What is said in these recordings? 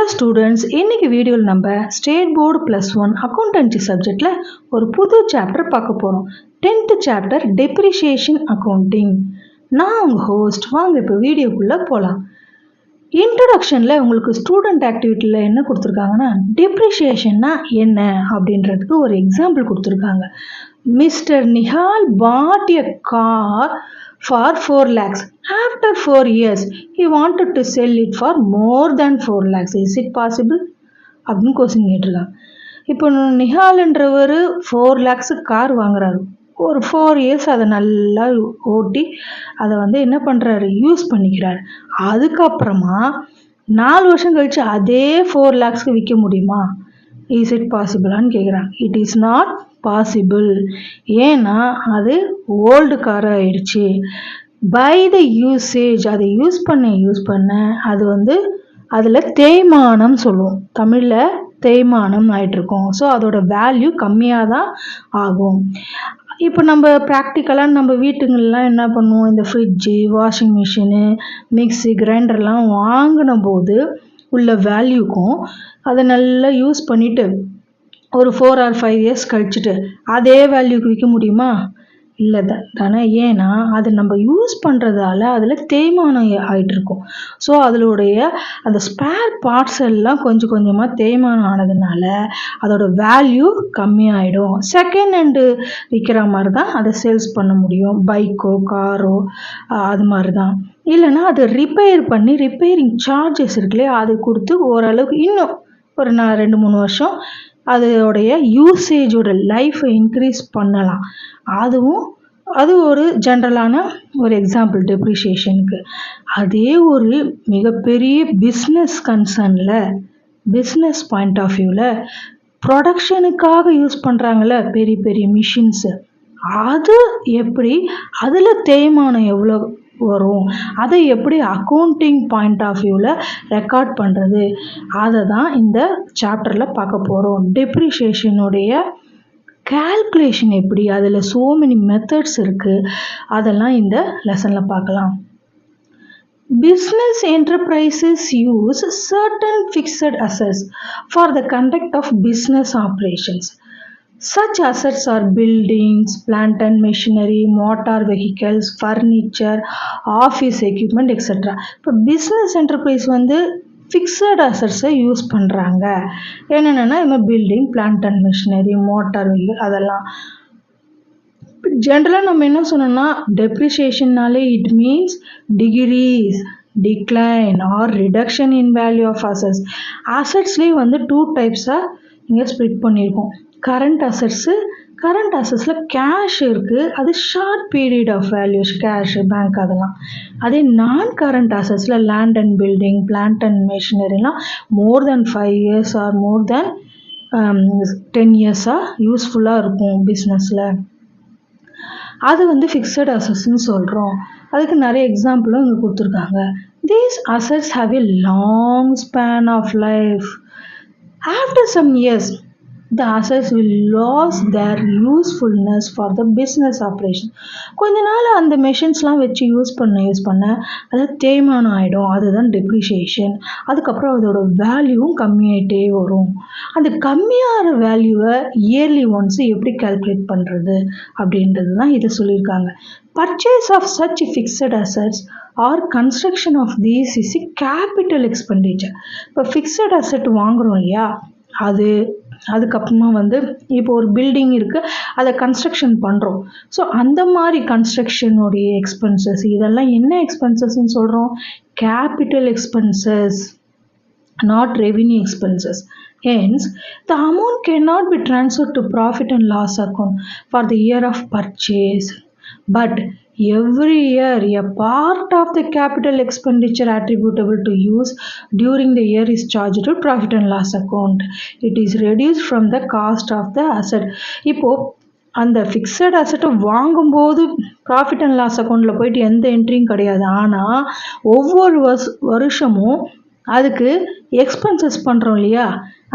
Hello students, இன்னைக்கு வீடியோவில் நம்ம ஸ்டேட் போர்டு +1 அக்கௌண்டன்சி சப்ஜெக்டில் ஒரு புது சாப்டர் பார்க்க போகிறோம். 10th chapter depreciation accounting. நான் உங்கள் ஹோஸ்ட். வாங்க இப்போ வீடியோக்குள்ளே போகலாம். இன்ட்ரடக்ஷனில் உங்களுக்கு ஸ்டூடெண்ட் ஆக்டிவிட்டியில் என்ன கொடுத்துருக்காங்கன்னா, டெப்ரிஷியேஷன்னா என்ன அப்படின்றதுக்கு ஒரு எக்ஸாம்பிள் கொடுத்துருக்காங்க. Mister Nihal bought a car for 4 lakhs. After 4 years, he wanted to sell it for more than 4 lakhs. Is it possible? அப்படின்னு கொஸ்டின் கேட்டிருக்காங்க. இப்போ நிஹால்ன்றவர் 4 lakhsக்கு கார் வாங்குறாரு. ஒரு 4 years அதை நல்லா ஓட்டி அதை என்ன பண்ணுறாரு, யூஸ் பண்ணிக்கிறாரு. அதுக்கப்புறமா 4 வருஷம் கழிச்சு அதே 4 lakhsக்கு விற்க முடியுமா? இஸ் இட் பாசிபிளான்னு கேட்குறாங்க. It is not possible. ஏன்னா அது ஓல்டு கார் ஆயிடுச்சு. பை த யூசேஜ், அதை யூஸ் பண்ண அது அதில் தேய்மானம் சொல்லுவோம். தமிழில் தேய்மானம் ஆகிட்டுருக்கோம். ஸோ அதோட வேல்யூ கம்மியாக தான் ஆகும். இப்போ நம்ம ப்ராக்டிக்கலாக நம்ம வீட்டுங்கள்லாம் என்ன பண்ணுவோம், இந்த ஃப்ரிட்ஜு, வாஷிங் மிஷினு, மிக்ஸி, கிரைண்டர்லாம் வாங்கின போது உள்ள வேல்யூக்கும் அதை நல்லா யூஸ் பண்ணிவிட்டு ஒரு 4 or 5 years கழிச்சுட்டு அதே வேல்யூக்கு விற்க முடியுமா? இல்லை தானே. ஏன்னா அது நம்ம யூஸ் பண்ணுறதால அதில் தேய்மானம் ஆகிட்டுருக்கும். ஸோ அதனுடைய அந்த ஸ்பேர் பார்ட்ஸ் எல்லாம் கொஞ்சம் கொஞ்சமாக தேய்மானம் ஆனதுனால அதோட வேல்யூ கம்மியாயிடும். செகண்ட் ஹேண்டு விற்கிற மாதிரி தான் அதை சேல்ஸ் பண்ண முடியும். பைக்கோ காரோ அது மாதிரி தான். இல்லைன்னா அதை ரிப்பேர் பண்ணி ரிப்பேரிங் சார்ஜஸ் இருக்குல்லையே அது கொடுத்து ஓரளவுக்கு இன்னும் ஒரு 2-3 வருஷம் அதோடைய யூசேஜோட லைஃப்பை இன்க்ரீஸ் பண்ணலாம். அது ஒரு ஜென்ரலான ஒரு எக்ஸாம்பிள் டெப்ரிஷியேஷனுக்கு. அதே ஒரு மிகப்பெரிய பிஸ்னஸ் கன்சர்னில், பிஸ்னஸ் பாயிண்ட் ஆஃப் வியூவில் ப்ரொடக்ஷனுக்காக யூஸ் பண்ணுறாங்கள்ல பெரிய பெரிய மிஷின்ஸு, அது எப்படி, அதில் தேய்மானம் எவ்வளோ வரும், அதை எப்படி அக்கௌண்டிங் பாயிண்ட் ஆஃப் வியூவில் ரெக்கார்ட் பண்ணுறது, அதை தான் இந்த சாப்டரில் பார்க்க போகிறோம். டெப்ரிஷியேஷனுடைய கால்குலேஷன் எப்படி, அதில் so many மெத்தட்ஸ் இருக்குது, அதெல்லாம் இந்த லெசனில் பார்க்கலாம். Business enterprises use certain fixed assets for the conduct of business operations. Such assets are buildings, plant and machinery, motor vehicles, furniture, office equipment, etc. இப்போ பிஸ்னஸ் என்டர்பிரைஸ் ஃபிக்ஸட் அசட்ஸை use பண்ணுறாங்க. என்னென்னா building, plant and machinery, motor vehicle, அதெல்லாம். ஜென்ரலாக நம்ம என்ன சொன்னோம்னா, டெப்ரிஷியேஷன்னாலே it means decrease, decline or reduction in value of assets. அசட்ஸ்லேயே 2 டைப்ஸாக இங்கே ஸ்ப்ளிட் பண்ணியிருக்கோம். கரண்ட் அசட்ஸில் கேஷ் இருக்குது, அது short period of values, cash, bank, அதெல்லாம். அதே நான் கரண்ட் அசட்ஸில் land and building, plant and மெஷினரிலாம் more than 5 years or more than 10 yearsஆக யூஸ்ஃபுல்லாக இருக்கும் பிஸ்னஸில். அது ஃபிக்ஸட் அசட்ஸ்ன்னு சொல்கிறோம். அதுக்கு நிறைய எக்ஸாம்பிளும் இங்கே கொடுத்துருக்காங்க. These assets have a long span of life. After some years the assets will lose their usefulness for the business operation. கொஞ்ச நாள் அந்த மெஷின்ஸ்லாம் வச்சு யூஸ் பண்ண அது தேய்மானம் ஆகிடும். அதுதான் டெப்ரிஷியேஷன். அதுக்கப்புறம் அதோட வேல்யூவும் கம்மியாகிட்டே வரும். அந்த கம்மியாகிற வேல்யூவை இயர்லி ஒன்ஸ் எப்படி கால்குலேட் பண்ணுறது அப்படின்றது தான் இதை சொல்லியிருக்காங்க. Purchase of such fixed assets or construction of these is a capital expenditure. இப்போ ஃபிக்ஸட் அசட் வாங்குகிறோம் இல்லையா, அதுக்கப்புறமா இப்போ ஒரு பில்டிங் இருக்குது, அதை கன்ஸ்ட்ரக்ஷன் பண்ணுறோம். ஸோ அந்த மாதிரி கன்ஸ்ட்ரக்ஷனுடைய எக்ஸ்பென்சஸ், இதெல்லாம் என்ன எக்ஸ்பென்சஸ்ன்னு சொல்கிறோம்? Capital expenses, not revenue expenses. Hence, the amount cannot be transferred to profit and loss account for the year of purchase. But every year, a part of the capital expenditure attributable to use during the year is charged to profit and loss account. It is reduced from the cost of the asset. இப்போ அந்த fixed அசட்டை வாங்கும்போது profit and loss அக்கௌண்ட்டில் போயிட்டு எந்த என்ட்ரியும் கிடையாது. ஆனால் ஒவ்வொரு வருஷமும் அதுக்கு எக்ஸ்பென்சஸ் பண்ணுறோம் இல்லையா,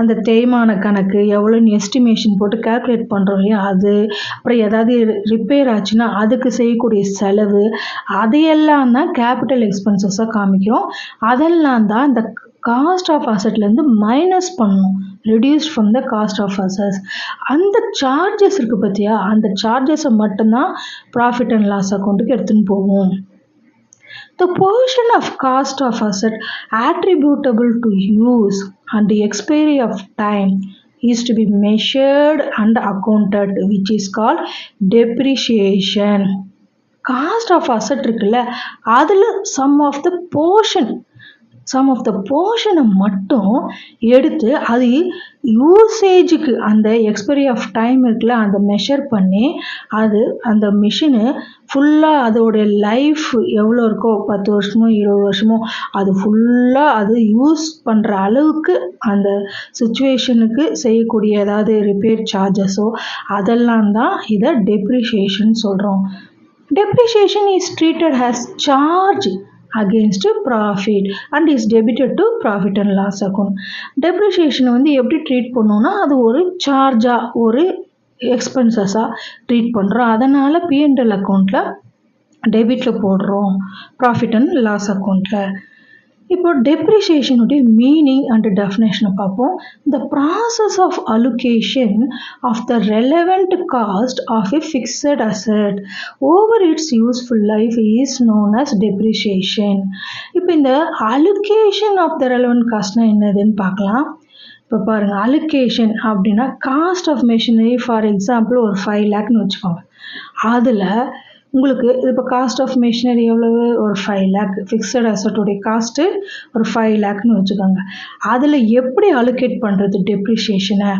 அந்த தேய்மான கணக்கு எவ்வளோன்னு எஸ்டிமேஷன் போட்டு கால்குலேட் பண்ணுறோம் இல்லையா, அது அப்புறம் ஏதாவது ரிப்பேர் ஆச்சுன்னா அதுக்கு செய்யக்கூடிய செலவு, அதையெல்லாம் தான் கேபிட்டல் எக்ஸ்பென்சஸாக காமிக்கிறோம். அதெல்லாம் தான் இந்த காஸ்ட் ஆஃப் அசட்லேருந்து மைனஸ் பண்ணணும், reduced from the cost of assets. அந்த சார்ஜஸ் இருக்குது பார்த்தியா, அந்த சார்ஜஸை மட்டும்தான் ப்ராஃபிட் அண்ட் லாஸ் அக்கௌண்ட்டுக்கு எடுத்துன்னு போவோம். The portion of cost of asset attributable to use and the expiry of time is to be measured and accounted, which is called depreciation. Cost of asset இருக்குல்ல, அதில் some of the போர்ஷனை மட்டும் எடுத்து அது யூசேஜுக்கு அந்த எக்ஸ்பைரி ஆஃப் டைம் இருக்குல்ல, அந்த measure பண்ணி அது அந்த மிஷினு ஃபுல்லாக அதோடைய லைஃப் எவ்வளோ இருக்கோ 10 வருஷமோ 20 வருஷமோ அது ஃபுல்லாக அது யூஸ் பண்ணுற அளவுக்கு அந்த சுச்சுவேஷனுக்கு செய்யக்கூடிய ஏதாவது ரிப்பேர் சார்ஜஸோ அதெல்லாம் தான் இதை டெப்ரிஷியேஷன் சொல்கிறோம். Depreciation is treated as charge against profit and is debited to profit and loss account. Depreciation வந்து எப்படி ட்ரீட் பண்ணோம்னா அது ஒரு சார்ஜாக ஒரு எக்ஸ்பென்சஸாக ட்ரீட் பண்ணுறோம். அதனால் P&L அக்கௌண்ட்டில் டெபிட்டில் போடுறோம், ப்ராஃபிட் அண்ட் லாஸ் அக்கௌண்ட்டில். இப்போ டெப்ரிசியேஷனுடைய மீனிங் அண்ட் டெஃபினேஷனை பார்ப்போம். The process of allocation of the relevant cost of a fixed asset over its useful life is known as depreciation. இப்போ இந்த அலோகேஷன் ஆஃப் த ரெலவெண்ட் காஸ்ட்னா என்னதுன்னு பார்க்கலாம். இப்போ பாருங்கள், அலோகேஷன் அப்படின்னா cost of machinery for example ஒரு 5 lakhன்னு வச்சுக்கோங்க. அதில் உங்களுக்கு இப்போ காஸ்ட் ஆஃப் மிஷினரி எவ்வளவு, ஒரு 5 lakh. ஃபிக்ஸட் அசட்டோடைய காஸ்ட்டு ஒரு 5 lakhன்னு வச்சுக்கோங்க. அதில் எப்படி அலோகேட் பண்ணுறது டெப்ரிஷியேஷனை?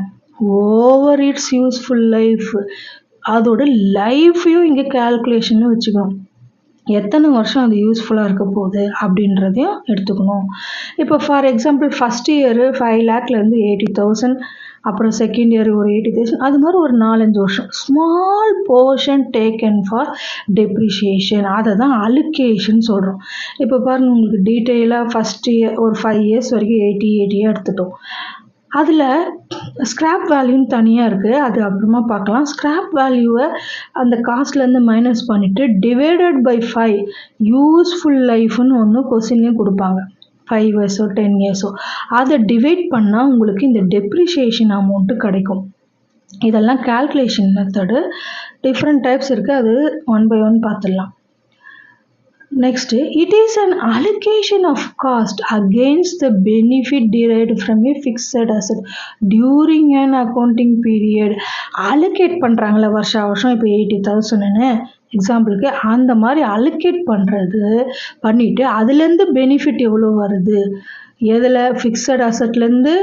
ஓவர் இட்ஸ் யூஸ்ஃபுல் லைஃப், அதோட லைஃப்பையும் இங்கே கேல்குலேஷன்னு வச்சுக்கணும். எத்தனை வருஷம் அது யூஸ்ஃபுல்லாக இருக்க போகுது அப்படின்றதையும் எடுத்துக்கணும். இப்போ ஃபார் எக்ஸாம்பிள் ஃபஸ்ட் இயரு 5 lakhலேருந்து 80,000, அப்புறம் செகண்ட் இயர் ஒரு 80,000, அது மாதிரி ஒரு 4-5 வருஷம் small portion taken for depreciation, அதை தான் அலோகேஷன் சொல்கிறோம். இப்போ பாருங்கள், உங்களுக்கு டீட்டெயிலாக ஃபஸ்ட் இயர் ஒரு 5 years வரைக்கும் 80 எடுத்துட்டோம். அதில் ஸ்க்ராப் வேல்யூன்னு தனியாக இருக்குது, அது அப்புறமா பார்க்கலாம். ஸ்க்ராப் வேல்யூவை அந்த காஸ்ட்லேருந்து மைனஸ் பண்ணிவிட்டு டிவைடட் பை 5 யூஸ்ஃபுல் லைஃப்னு ஒன்று கொஸ்டின்லேயும் கொடுப்பாங்க. 5 years 10 years அதை டிவைட் பண்ணால் உங்களுக்கு இந்த டெப்ரிஷியேஷன் அமௌண்ட்டு கிடைக்கும். இதெல்லாம் கால்குலேஷன் மெத்தடு, டிஃப்ரெண்ட் டைப்ஸ் இருக்குது, அது 1 by 1 பார்த்துடலாம். Next, it is an allocation of cost against the benefit derived from a fixed asset during an accounting period. allocate பண்ணுறாங்களே வருஷம் இப்போ 80,000ன்னு எக்ஸாம்பிளுக்கு, அந்த மாதிரி allocate பண்ணிவிட்டு அதுலேருந்து பெனிஃபிட் எவ்வளோ வருது, எதில் ஃபிக்ஸட் அசட்லேருந்து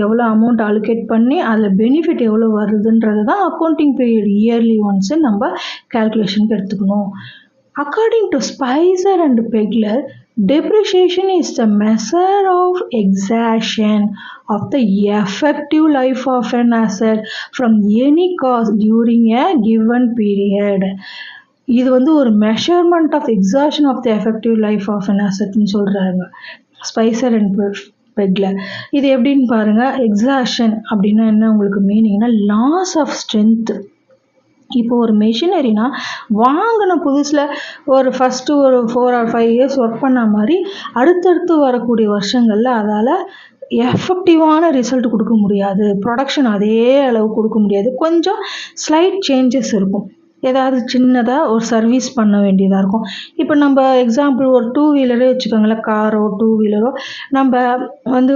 எவ்வளோ அமௌண்ட் allocate பண்ணி அதில் பெனிஃபிட் எவ்வளோ வருதுன்றது தான் அக்கௌண்டிங் பீரியட் இயர்லி ஒன்ஸு நம்ம கேல்குலேஷனுக்கு எடுத்துக்கணும். According to Spicer and Pegler, depreciation is the measure of exhaustion of the effective life of an asset from any cost during a given period. இது வந்து ஒரு measurement of exhaustion of the effective life of an அசட்னு சொல்கிறாங்க ஸ்பைசர் and பெக்லர். இது எப்படின்னு பாருங்கள். Exhaustion அப்படின்னா என்ன உங்களுக்கு மீனிங்னா லாஸ் ஆஃப் ஸ்ட்ரென்த். இப்போ ஒரு மெஷினரினா வாங்கின புதுசில் ஒரு ஃபஸ்ட்டு ஒரு 4 or 5 years ஒர்க் பண்ண மாதிரி அடுத்தடுத்து வரக்கூடிய வருஷங்களில் அதால் எஃபெக்டிவான ரிசல்ட் கொடுக்க முடியாது, ப்ரொடக்ஷன் அதே அளவு கொடுக்க முடியாது, கொஞ்சம் ஸ்லைட் சேஞ்சஸ் இருக்கும். ஏதாவது சின்னதாக ஒரு சர்வீஸ் பண்ண வேண்டியதாக இருக்கும். இப்போ நம்ம எக்ஸாம்பிள் ஒரு 2 wheeler வச்சுக்கோங்களேன், காரோ 2 wheeler நம்ம வந்து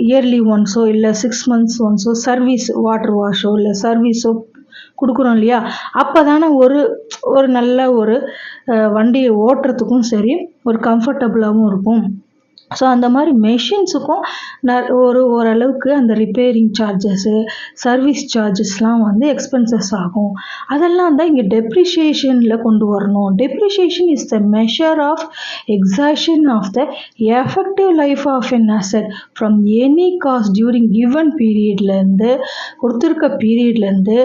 இயர்லி ஒன்ஸோ இல்லை 6 months ஒன்ஸோ சர்வீஸ் வாட்டர் வாஷோ இல்லை சர்வீஸோ கொடுக்குறோம் இல்லையா, அப்போ தானே ஒரு நல்ல ஒரு வண்டியை ஓட்டுறதுக்கும் சரி ஒரு கம்ஃபர்டபுளாகவும் இருக்கும். ஸோ அந்த மாதிரி மெஷின்ஸுக்கும் ஓரளவுக்கு அந்த ரிப்பேரிங் சார்ஜஸ்ஸு சர்வீஸ் சார்ஜஸ்லாம் வந்து எக்ஸ்பென்சஸ் ஆகும். அதெல்லாம் தான் இங்கே டெப்ரிஷியேஷனில் கொண்டு வரணும். Depreciation is the measure of exhaustion of the effective life of an asset from any cost during given பீரியட்லேருந்து கொடுத்துருக்க பீரியட்லேருந்து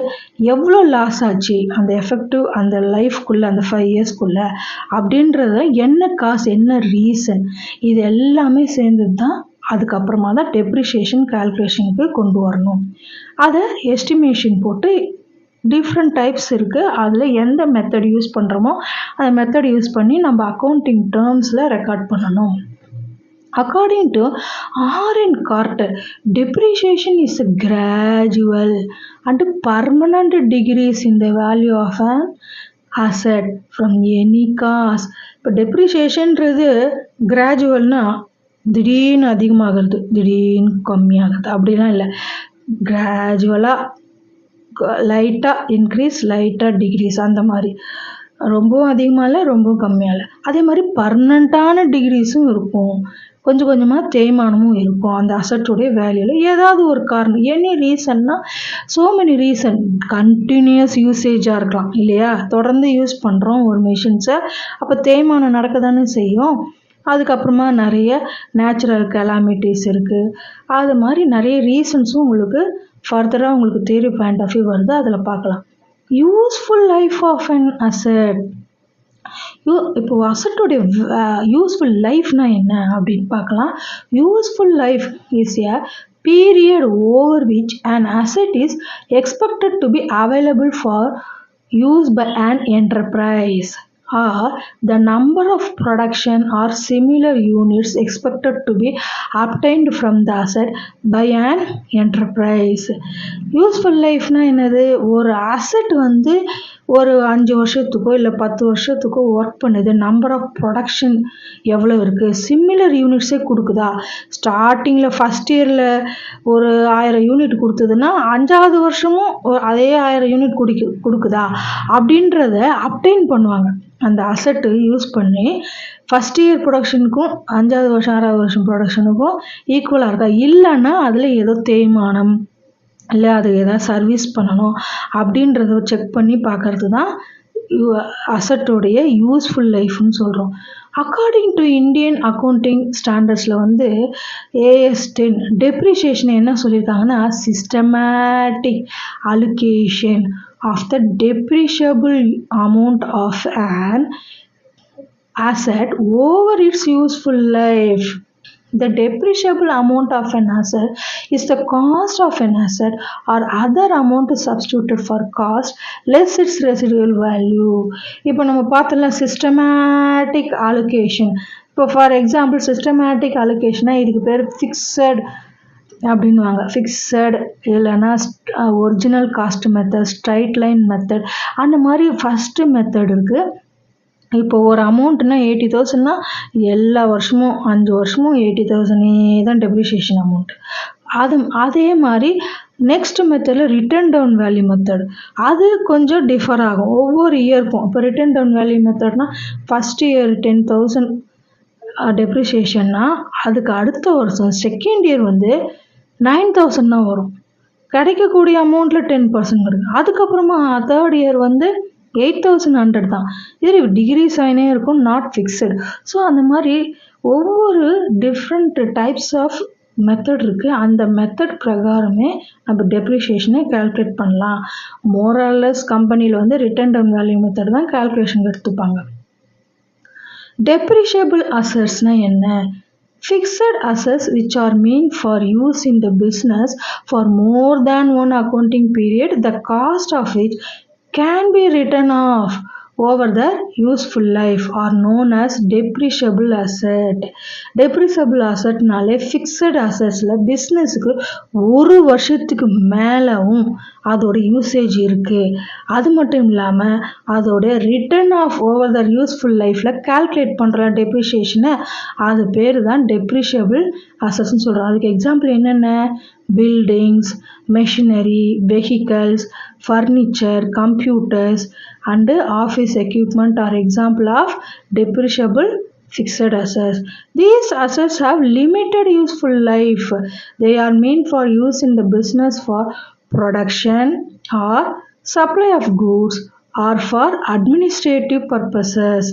எவ்வளோ லாஸ் ஆச்சு அந்த எஃபெக்டிவ் அந்த லைஃப்குள்ளே அந்த 5 yearsக்குள்ளே அப்படின்றத என்ன காசு என்ன ரீசன் இது எல்லாமே சேர்ந்தது தான் அதுக்கப்புறமா தான் டெப்ரிஷியேஷன் கால்குலேஷனுக்கு கொண்டு வரணும். அதை எஸ்டிமேஷன் போட்டு டிஃப்ரெண்ட் டைப்ஸ் இருக்குது, அதில் எந்த மெத்தட் யூஸ் பண்ணுறோமோ அந்த மெத்தட் யூஸ் பண்ணி நம்ம அக்கௌண்டிங் டேர்ம்ஸில் ரெக்கார்ட் பண்ணணும். According to R.N. Carter, depreciation is a gradual and permanent decrease in the value of an asset from any cause. இப்போ டெப்ரிசியேஷன்றது கிராஜுவல்னா திடீர்னு அதிகமாகிறது திடீர்னு கம்மியாகிறது அப்படிலாம் இல்லை. கிராஜுவலாக லைட்டாக இன்க்ரீஸ் லைட்டாக டிக்ரீஸ் அந்த மாதிரி. ரொம்பவும் அதிகமாக இல்லை ரொம்பவும் கம்மியாக இல்லை. அதே மாதிரி பர்மனண்ட்டான டிக்ரீஸும் இருக்கும். கொஞ்சம் கொஞ்சமாக தேய்மானமும் இருக்கும் அந்த அசட்டுடைய வேல்யூவில். ஏதாவது ஒரு காரணம் எனி ரீசன்னா ஸோ மெனி ரீசன். கண்டினியூஸ் யூசேஜாக இருக்கலாம் இல்லையா, தொடர்ந்து யூஸ் பண்ணுறோம் ஒரு மிஷின்ஸை, அப்போ தேய்மானம் நடக்க தானே செய்யும். அதுக்கப்புறமா நிறைய நேச்சுரல் கெலாமிட்டிஸ் இருக்குது. அது மாதிரி நிறைய ரீசன்ஸும் உங்களுக்கு ஃபர்தராக உங்களுக்கு தியரி பாயிண்ட் ஆஃப் வியூ வருது, அதில் பார்க்கலாம். Useful life of an asset. இப்போ அசட்டோடைய யூஸ்ஃபுல் லைஃப்னா என்ன அப்படின்னு பார்க்கலாம். Useful life is a period over which an asset is expected to be available for use by an enterprise, or the number of production or similar units expected to be obtained from the asset by an enterprise. Useful லைஃப்னா என்னது, ஒரு asset வந்து ஒரு 5 வருஷத்துக்கோ இல்லை 10 வருஷத்துக்கோ work பண்ணுது. Number of production எவ்வளோ இருக்குது, சிமிலர் யூனிட்ஸே கொடுக்குதா. ஸ்டார்டிங்கில் ஃபஸ்ட் இயரில் ஒரு 1000 யூனிட் கொடுத்ததுன்னா 5ஆவது வருஷமும் அதே 1000 யூனிட் கொடுக்குதா அப்படின்றத அப்டைன் பண்ணுவாங்க. அந்த அசட்டு யூஸ் பண்ணி ஃபஸ்ட் இயர் ப்ரொடக்ஷனுக்கும் 5ஆவது வருஷம் 6ஆவது வருஷம் ப்ரொடக்ஷனுக்கும் ஈக்குவலாக இருக்கா, இல்லைன்னா அதில் ஏதோ தேய்மானம் இல்லை அது எதாவது சர்வீஸ் பண்ணணும் அப்படின்றத செக் பண்ணி பார்க்கறது தான் அசட்டோடைய யூஸ்ஃபுல் லைஃப்னு சொல்கிறோம். அக்கார்டிங் டு இந்தியன் அக்கௌண்டிங் ஸ்டாண்டர்ட்ஸில் வந்து AS 10 டெப்ரிசியேஷன் என்ன சொல்லியிருக்காங்கன்னா, systematic allocation of the depreciable amount of an asset over its useful life. The depreciable amount of an asset is the cost of an asset or other amount substituted for cost less its residual value. இப்போ நம்ம பார்த்தோம்ல systematic allocation. இப்போ for example systematic அலோகேஷனா இதுக்கு பேர் fixed அப்படின்வாங்க. Fixed இல்லைன்னா original cost method, straight line method, அந்த மாதிரி ஃபஸ்ட்டு மெத்தட் இருக்குது. இப்போ ஒரு அமௌண்ட்னா 80,000னா எல்லா வருஷமும் 5 வருஷமும் 80,000 தான் டெப்ரிசியேஷன் அமௌண்ட். அதே மாதிரி நெக்ஸ்ட் மெத்தடில் ரிட்டர்ன் டவுன் வேல்யூ மெத்தட், அது கொஞ்சம் டிஃபர் ஆகும் ஒவ்வொரு இயருக்கும். இப்போ ரிட்டர்ன் டவுன் வேல்யூ மெத்தட்னா ஃபஸ்ட் இயர் 10,000 டெப்ரிசியேஷன்னா அதுக்கு அடுத்த வருஷம் செகண்ட் இயர் வந்து 9,000 தான் வரும். கிடைக்கக்கூடிய அமௌண்ட்டில் 10% கிடைக்கும். அதுக்கப்புறமா தேர்ட் இயர் வந்து 8,100 தான். இது டிகிரீஸ் ஆகினே இருக்கும், நாட் ஃபிக்ஸடு. ஸோ அந்த மாதிரி ஒவ்வொரு டிஃப்ரெண்ட் டைப்ஸ் ஆஃப் மெத்தட் இருக்குது. அந்த மெத்தட் பிரகாரமே நம்ம டெப்ரிசியேஷனை கால்குலேட் பண்ணலாம். மோரல்லஸ் கம்பெனியில் வந்து ரிட்டர்ன் டவுன் வேல்யூ மெத்தட் தான் கால்குலேஷன் எடுத்துப்பாங்க. டெப்ரிஷியபிள் அசட்ஸ்னால் என்ன? Fixed assets which are meant for use in the business for more than one accounting period, the cost of which can be written off over their useful life are known as depreciable asset. Depreciable assetனாலே fixed அசட்ஸில் பிஸ்னஸுக்கு ஒரு வருஷத்துக்கு மேலவும் அதோட usage இருக்குது. அது மட்டும் இல்லாமல் அதோட return of over their useful லைஃப்பில் கால்குலேட் பண்ணுற டெப்ரிஷியேஷனை அது பேர் தான் டெப்ரிஷியபிள் அசட்ஸ்ன்னு சொல்கிறோம். அதுக்கு எக்ஸாம்பிள் என்னென்ன? buildings, machinery, vehicles, furniture, computers and office equipment are example of depreciable fixed assets. These assets have limited useful life. They are meant for use in the business for production or supply of goods or for administrative purposes.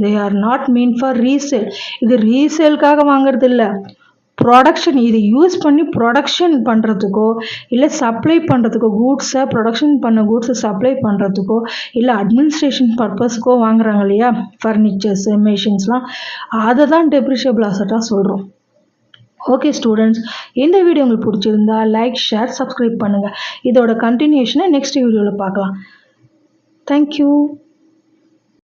They are not meant for resale. இது ரீசேல்காக வாங்குறது இல்லை, production இது use பண்ணி production பண்ணுறதுக்கோ இல்லை supply பண்ணுறதுக்கோ, கூட்ஸை production பண்ண கூட்ஸை supply பண்ணுறதுக்கோ இல்லை அட்மினிஸ்ட்ரேஷன் பர்பஸுக்கோ வாங்குறாங்க இல்லையா, ஃபர்னிச்சர்ஸு மெஷின்ஸ்லாம், அதை தான் டெப்ரிஷியபிள் அசட்டாக சொல்கிறோம். ஓகே ஸ்டூடெண்ட்ஸ், இந்த வீடியோ உங்களுக்கு பிடிச்சிருந்தா லைக், ஷேர், சப்ஸ்கிரைப் பண்ணுங்கள். இதோட கண்டினியூஷனை நெக்ஸ்ட் வீடியோவில் பார்க்கலாம். தேங்க்யூ.